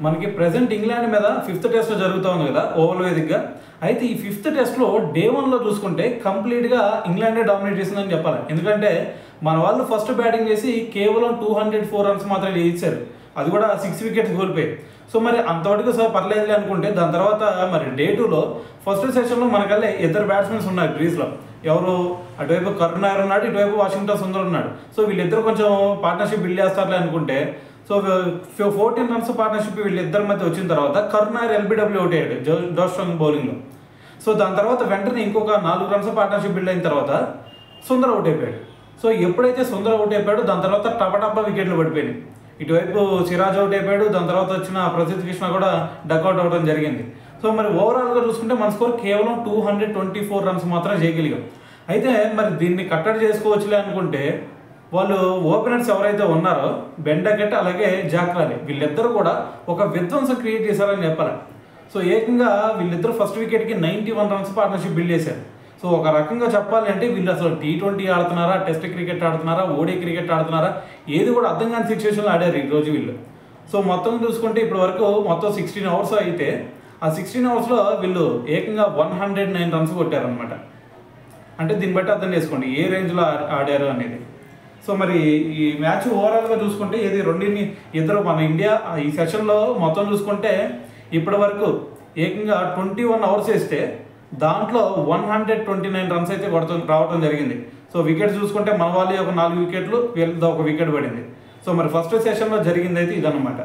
మనకి present England మీద 5th test జరుగుతూ ఉంది కదా ఓవల్ వేదికగా. అయితే ఈ 5th టెస్ట్లో డే 1లో చూసుకుంటే కంప్లీట్గా ఇంగ్లాండే డామినేట్ చేసిందని చెప్పాలి. ఎందుకంటే మన వాళ్ళు ఫస్ట్ బ్యాటింగ్ చేసి కేవలం 204 రన్స్ మాత్రమే ఇచ్చారు, అది కూడా 6 వికెట్స్ కోల్పోయి. సో మరి అంతవరకు సార్ పర్లేదులే అనుకుంటే దాని తర్వాత మరి డే 2లో ఫస్ట్ సెషన్లో మనకల్లే ఇద్దరు బ్యాట్స్మెన్స్ ఉన్నారు క్రీజ్లో. ఎవరు అటువైపు కరుణ్ నాయర్ ఉన్నాడు, ఇటువైపు వాషింగ్టన్ సుందర్ ఉన్నాడు. సో వీళ్ళిద్దరు కొంచెం పార్ట్నర్షిప్ బిల్డ్ చేస్తారులే అనుకుంటే సో 14 రన్స్ పార్ట్నర్షిప్ వీళ్ళిద్దరి మధ్య వచ్చిన తర్వాత కరుణ్ నాయర్ ఎల్బిడబ్ల్యూ అవుట్ అయ్యాడు జోష్ స్ట్రాంగ్ బౌలింగ్లో. సో దాని తర్వాత వెంటనే ఇంకొక 4 రన్స్ పార్ట్నర్షిప్ బిల్డ్ అయిన తర్వాత సుందర్ అవుట్ అయిపోయాడు. సో ఎప్పుడైతే సుందర్ అవుట్ అయిపోయాడో దాని తర్వాత టపటప్ప వికెట్లు పడిపోయినాయి. ఇటువైపు సిరాజ్ అవుట్ అయిపోయాడు, దాని తర్వాత వచ్చిన ప్రసిద్ధ్ కృష్ణ కూడా డక్అవుట్ అవ్వడం జరిగింది. సో మరి ఓవరాల్గా చూసుకుంటే మన స్కోర్ కేవలం 224 రన్స్ మాత్రం చేయగలిగాం. అయితే మరి దీన్ని కట్టడి చేసుకోవచ్చులే అనుకుంటే వాళ్ళు ఓపెనర్స్ ఎవరైతే ఉన్నారో బెన్ డకెట్ అలాగే జాక్ రాలీ వీళ్ళిద్దరూ కూడా ఒక విధ్వంసం క్రియేట్ చేశారని చెప్పాలి. సో ఏకంగా వీళ్ళిద్దరు ఫస్ట్ వికెట్కి 91 రన్స్ పార్ట్నర్షిప్ బిల్డ్ చేశారు. సో ఒక రకంగా చెప్పాలి అంటే వీళ్ళు అసలు T20 ఆడుతున్నారా, టెస్ట్ క్రికెట్ ఆడుతున్నారా, ఓడీ క్రికెట్ ఆడుతున్నారా, ఏది కూడా అర్థం కాని సిచ్యువేషన్లో ఆడారు ఈరోజు వీళ్ళు. సో మొత్తం చూసుకుంటే ఇప్పటి వరకు మొత్తం 16 అవర్స్ అయితే ఆ 16 అవర్స్లో వీళ్ళు ఏకంగా 109 రన్స్ కొట్టారనమాట. అంటే దీన్ని బట్టి అర్థం చేసుకోండి ఏ రేంజ్లో ఆడారు అనేది. సో మరి ఈ మ్యాచ్ ఓవరాల్గా చూసుకుంటే ఇది ఇద్దరు మన ఇండియా ఈ సెషన్లో మొత్తం చూసుకుంటే ఇప్పటి వరకు ఏకంగా 21 అవర్స్ వేస్తే దాంట్లో 129 రన్స్ అయితే రావడం జరిగింది. సో వికెట్స్ చూసుకుంటే మన వాళ్ళు ఒక 4 వికెట్లు, వీళ్ళతో ఒక వికెట్ పడింది. సో మరి ఫస్ట్ సెషన్లో జరిగింది అయితే ఇదన్నమాట.